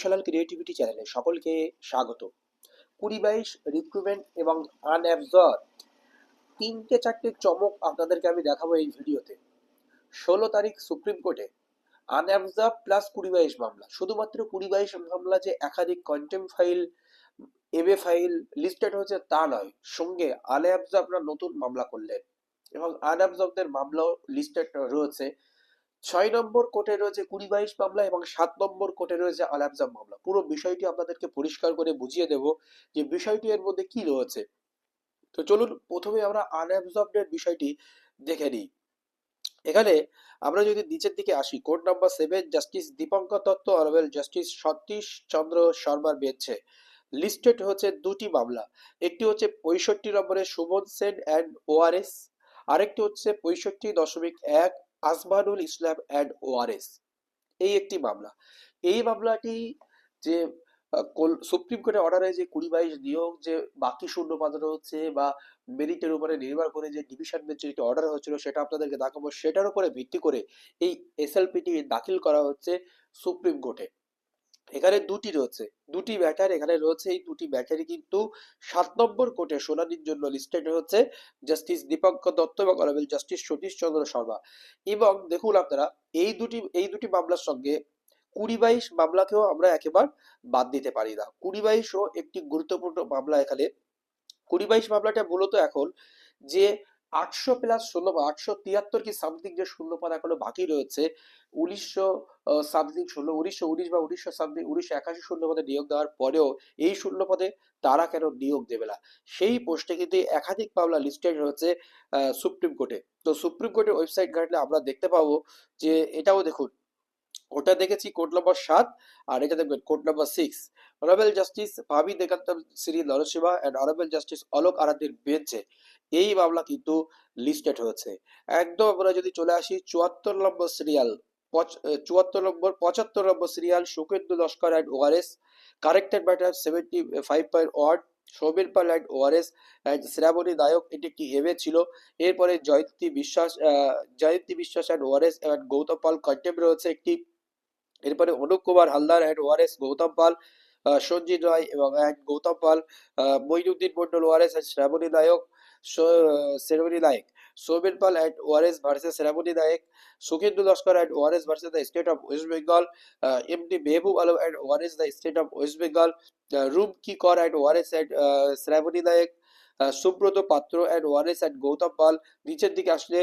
Social creativity চ্যানেলে সকলকে স্বাগত। 2022 রিক্রুটমেন্ট এবং আনঅ্যাবজর্ব তিনটে চারটে চমক আপনাদেরকে আমি দেখাবো এই ভিডিওতে। 16 তারিখ সুপ্রিম কোর্টে আনঅ্যাবজর্ব প্লাস 2022 মামলা, শুধুমাত্র 2022 মামলা যে একাধিক contempt file, MA file listed হয়েছে তা নয়, সঙ্গে আনঅ্যাবজর্বরা নতুন মামলা করলেন এবং আনঅ্যাবজর্বদের মামলাও লিস্টেড রয়েছে। 6 নম্বর কোর্টে রয়েছে 2022 মামলা এবং 7 নম্বর কোর্টে রয়েছে আনঅ্যাবজর্ব মামলা। পুরো বিষয়টি আপনাদেরকে পরিষ্কার করে বুঝিয়ে দেব যে বিষয়টি এর মধ্যে কি রয়েছে। তো চলুন প্রথমে আমরা আনঅ্যাবজর্বড বিষয়টি দেখে নিই। এখানে আমরা যদি নিচের দিকে আসি, court number 7 justice Dipankar Datta honourable justice Satish Chandra শর্মার বেঞ্চে লিস্টেড হচ্ছে দুটি মামলা। একটি হচ্ছে 65 নম্বরে সুমন সেন অ্যান্ড ওআরএস, আরেকটি হচ্ছে 65.1 আসমানুল ইসলাম অ্যান্ড ওআরএস। এই একটি মামলা। এই মামলাটি যে সুপ্রিম কোর্টে অর্ডার হয়েছে 2022 নিয়োগ যে বাকি শূন্য পাতানো হচ্ছে বা মেরিটের উপরে নির্ভর করে যে ডিভিশন বেঞ্চের একটি অর্ডার হয়েছিল সেটা আপনাদেরকে দেখাবো, সেটার উপরে ভিত্তি করে এই এসএলপিটি দাখিল করা হচ্ছে সুপ্রিম কোর্টে। এখানে দুটি রয়েছে, দুটি ম্যাটার এখানে রয়েছে। এই দুটি ম্যাটারই কিন্তু 7 নম্বর কোর্টে শুনানির জন্য লিস্টেড হচ্ছে জাস্টিস দীপঙ্কর দত্ত এবং অনারেবল জাস্টিস সতীশ চন্দ্র শর্মা। এবং দেখুন আপনারা, এই দুটি মামলার সঙ্গে 2022 মামলাকেও আমরা একেবারে বাদ দিতে পারি না। 2022ও একটি গুরুত্বপূর্ণ মামলা। এখানে 2022 মামলাটা মূলত এখন যে 800+16 বা 873 কি সামথিং যে শূন্যপদ এখনো বাকি রয়েছে, 1900 সামথিং 1919 বা 1900 সামথিং 1981 শূন্যপদে নিয়োগ দেওয়ার পরেও এই শূন্যপদে তারা কেন নিয়োগ দেবে না, সেই পোস্টে কিন্তু একাধিক মামলা লিস্টেড হয়েছে সুপ্রিম কোর্টে। তো সুপ্রিম কোর্টের ওয়েবসাইট ঘাটলে আমরা দেখতে পাবো যে এটাও দেখুন, ওটা দেখেছি কোড নম্বর 7, আর এটা দেখবেন কোড নম্বর 6। অনারেবল জাস্টিস ভাবি দেকান্তম Sri Narasimha and honourable justice Alok আরাধ্যের বেঞ্চে এই মামলা কিন্তু লিস্টেড হয়েছে। একদম আমরা যদি চলে আসি 74 নম্বর সিরিয়াল, 75 নম্বর serial Sukendu Laskar and ORS, corrected matter 75.1, Soumir Pal and ORS and Srabani Nayak, এটি একটি এমএ ছিল। এরপরে Jayanti Biswas and ORS and Goutam Pal contempt রয়েছে একটি। এরপরে অনুপ কুমার হালদার অ্যান্ড ওআরএস, গৌতম পাল, সঞ্জিত রায় এবং Goutam Pal, Mainuddin Mondal ORS and Srabani Nayak, Srabani Nayak, Soumen Pal and ORS versus Srabani Nayak, Sukhendu Laskar and ORS versus the state of West Bengal, MD Mehboob Alam and ORS the state of West Bengal, Rumki Kar and ORS and Srabani Nayak, Subrata Patra and ORS and Goutam Pal. নিচের দিকে আসলে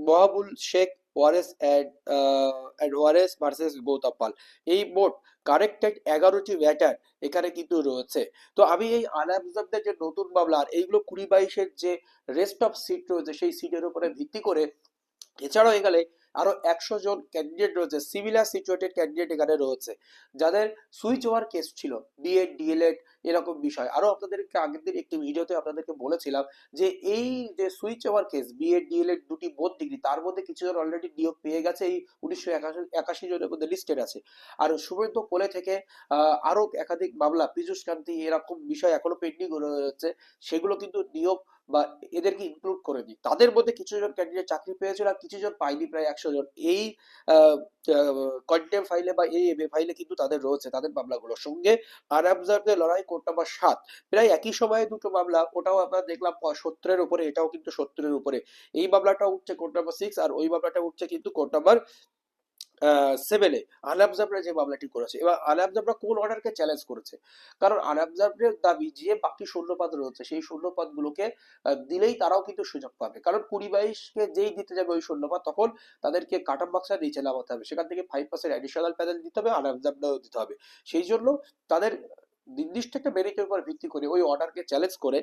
Mahabul Sheikh ORS and ORS versus Goutam Pal. এই মোট corrected 11টি matter এখানে কিন্তু রয়েছে। তো আমি এই আনঅ্যাবজর্বদের যে নতুন মামলা আর এইগুলো 2022-এর যে রেস্ট অফ সিট রয়েছে সেই সিটের উপরে ভিত্তি করে, এছাড়াও এখানে আরো 100 জন ক্যান্ডিডেট রয়েছে, সিমিলার সিচুয়েটেড ক্যান্ডিডেট এখানে রয়েছে, যাদের সুইচ ওভার কেস ছিল, বিএড ডিএলএড এরকম বিষয়। আরো আপনাদেরকে আগের দিন একটি ভিডিওতে আপনাদেরকে বলেছিলাম যে এই যে switch over case BEd DElEd দুটি বোধ ডিগ্রি, তার মধ্যে কিছু জন অলরেডি নিয়োগ পেয়ে গেছে, এই 1981 জনের মধ্যে লিস্টেড আছে। আর সুব্রত কোলে থেকে আরো একাধিক মামলা, পীযূষ কান্তি, এরকম বিষয় এখনো পেন্ডিং রয়েছে, সেগুলো কিন্তু নিয়োগ বা এদেরকে ইনক্লুড করে দিই। তাদের মধ্যে কিছু জন ক্যান্ডিডেট চাকরি পেয়েছিল আর কিছু জন পায়নি, প্রায় 100 জন এই কন্টেম্প ফাইলে বা এই এমএ ফাইলে কিন্তু তাদের রয়েছে তাদের মামলাগুলোর সঙ্গে। আনঅবজার্ভদের লড়াই কোর্ট নাম্বার 7, প্রায় একই সময়ে দুটো মামলা, ওটাও আমরা দেখলাম 70-এর উপরে, এটাও কিন্তু 70-এর উপরে। এই মামলাটা উঠছে কোর্ট নাম্বার 6 আর ওই মামলাটা উঠছে কিন্তু কোর্ট নাম্বার 7-এ। আনঅবজার্ভরা যে মামলাটি করেছে, এবার আনঅবজার্ভরা কোন অর্ডারকে চ্যালেঞ্জ করেছে, কারণ আনঅবজার্ভের দাবি যে বাকি শূন্যপদ রয়েছে সেই শূন্যপদগুলোকে দিলেই তারাও কিন্তু সুযোগ পাবে, কারণ 2022-কে যেই দিতে যাবে ওই শূন্যপদ তখন তাদেরকে কাট অফ বাক্সের নিচে নামাতে হবে, সেখান থেকে 5% অ্যাডিশনাল প্যানেল দিতে হবে, আনঅবজার্ভরাও দিতে হবে। সেই জন্য তাদের নির্দিষ্ট একটা মেরিটের উপর ভিত্তি করে ওই অর্ডারকে চ্যালেঞ্জ করে,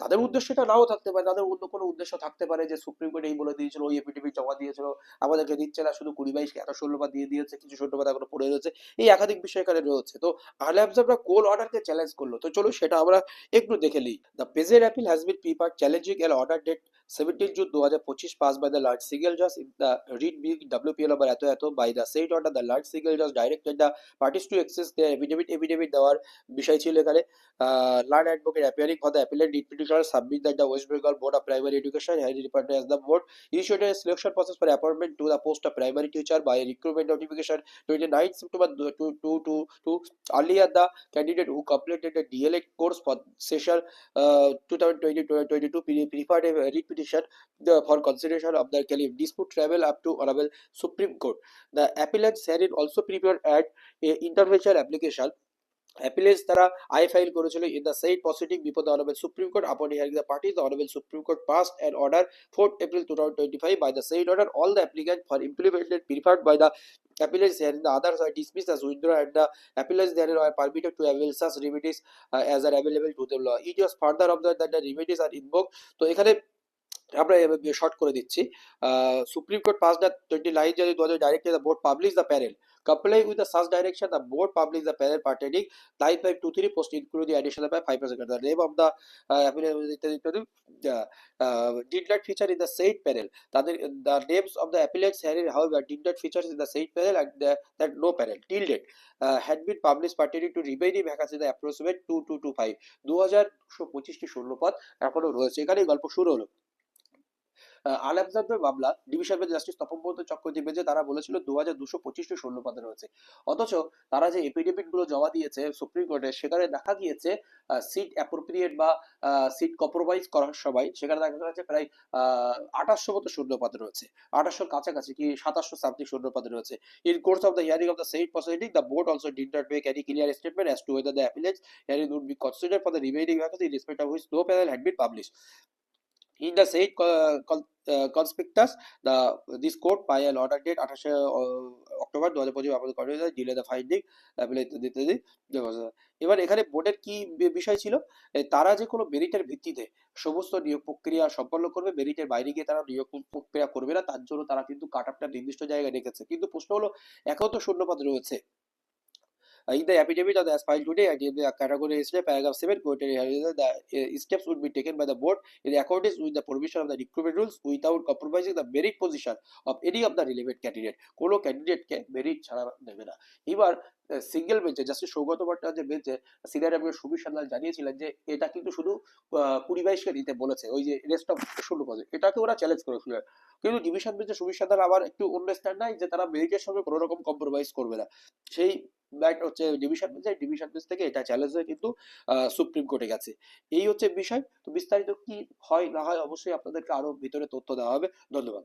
তাদের উদ্দেশ্যটা নাও থাকতে পারে, তাদের অন্য কোনো উদ্দেশ্য থাকতে পারে যে সুপ্রিম কোর্ট এই বলে দিয়েছিল, ওই এফিডেভিট জমা দিয়েছিল, আমাদেরকে দিচ্ছে না, শুধু 2022-কে এত শূন্যপদ দিয়ে দিয়েছে, কিছু শূন্যপদ এখনো পড়ে রয়েছে, এই একাধিক বিষয় এখানে রয়েছে। তো আনঅবজার্ভরা কোন অর্ডারকে চ্যালেঞ্জ করলো, তো চলো সেটা আমরা একটু দেখে নিই। The present appeal has been prepared challenging an order date 17 June 2025 passed by the large single judge in the read being WPL number এত এত by the said order the large single judge directed the parties to access their affidavit দেওয়ার বিষয় ছিল এখানে। Learned advocate appearing for the appellate lead petitioner submit that the West Bengal Board of Primary Education has referred as the board initiated a selection process for appointment to the post of primary teacher by recruitment notification 29 September 2022. Earlier, the candidate who completed the DLED course for session 2020-22 preferred a repetition for consideration of the claim. Dispute travel up to Honorable Supreme Court. The appellants herein also prepared at a intervention application. অ্যাপিলেজ তারা I file করেছিল in the said proceeding before the honourable supreme court আপন hearing the parties the honourable supreme court passed an order 4th April 2025 by the said order all the applicants for implemented preferred by the appellants herein the others are dismissed as withdrawn and the appellants therein are permitted to avail such remedies as are available to them law. It was further of that the remedies are invoked. তো এখানে আমরা short করে দিচ্ছি। Supreme court pass the 29 January 2000 directed the board publish the panel complying with the such direction the board published the panel pertaining 9523 post include the additional by 5%. The name of the did not feature in the said panel. The names of the appellants herein however did not feature in the said panel and that no panel till date had been published pertaining to remaining vacancy the approximate 2225 2225টি শূন্য পদ এখনো রয়েছে। এখানেই গল্প শুরু হলো। Alexander মামলা division bench justice Tapabrata Chakraborty বেঞ্চে তারা বলেছিল 2225টি শূন্য পদে রয়েছে। অথচ তারা যে এফিডেভিট গুলো জমা দিয়েছে সুপ্রিম কোর্টে সেখানে দেখা গিয়েছে সিট অ্যাপ্রোপ্রিয়েট বা সিট কম্প্রোমাইজ করার সময় সেখানে দেখা যাচ্ছে প্রায় 2800 মতো শূন্য পদে রয়েছে, 2800 কাছাকাছি কি 2700 সামথিং শূন্য পদে রয়েছে। In course of the hearing of the shed proceeding the board also did not make any clear statement as to whether the appellants herein would be considered for the remaining vacancy in respect of which no panel had been published. In the said conspectus, this court by an order date 28 October 2025 আমাদের করে delay the finding ইত্যাদি। এবার এখানে বোর্ডের কি বিষয় ছিল, তারা যে কোনো মেরিটের ভিত্তিতে সমস্ত নিয়োগ প্রক্রিয়া সম্পন্ন করবে, মেরিটের বাইরে গিয়ে তারা নিয়োগ প্রক্রিয়া করবে না, তার জন্য তারা কিন্তু কাট আপটা নির্দিষ্ট জায়গায় রেখেছে। কিন্তু প্রশ্ন হলো এখন তো শূন্যপদ রয়েছে। In the affidavit of the as filed today and in the category listed paragraph 7 quoted here the steps would be taken by the board in accordance with the provision of the recruitment rules without compromising the merit position of any of the relevant candidate. কোনো ক্যান্ডিডেটকে merit ছাড়া দেবে না। এবার single বেঞ্চে justice Saugata ভট্টাচার্যের বেঞ্চে senior advocate Subir Sanyal জানিয়েছিলেন যে এটা কিন্তু শুধু 20-22কে নিতে বলেছে, ওই যে রেস্ট অফ শূন্য পদে, এটাকে ওরা চ্যালেঞ্জ করেছিলেন। কিন্তু ডিভিশন বেঞ্চে সুবীর সান্যাল আবার একটু অন্য স্ট্যান্ড নাই যে তারা মেরিটের সঙ্গে কোনো রকম কম্প্রোমাইজ করবে না। সেই হচ্ছে ডিভিশন বেঞ্চ থেকে এটা চ্যালেঞ্জ হয়ে কিন্তু সুপ্রিম কোর্টে গেছে। এই হচ্ছে বিষয়। তো বিস্তারিত কি হয় না হয় অবশ্যই আপনাদেরকে আরো ভিতরে তথ্য দেওয়া হবে। ধন্যবাদ।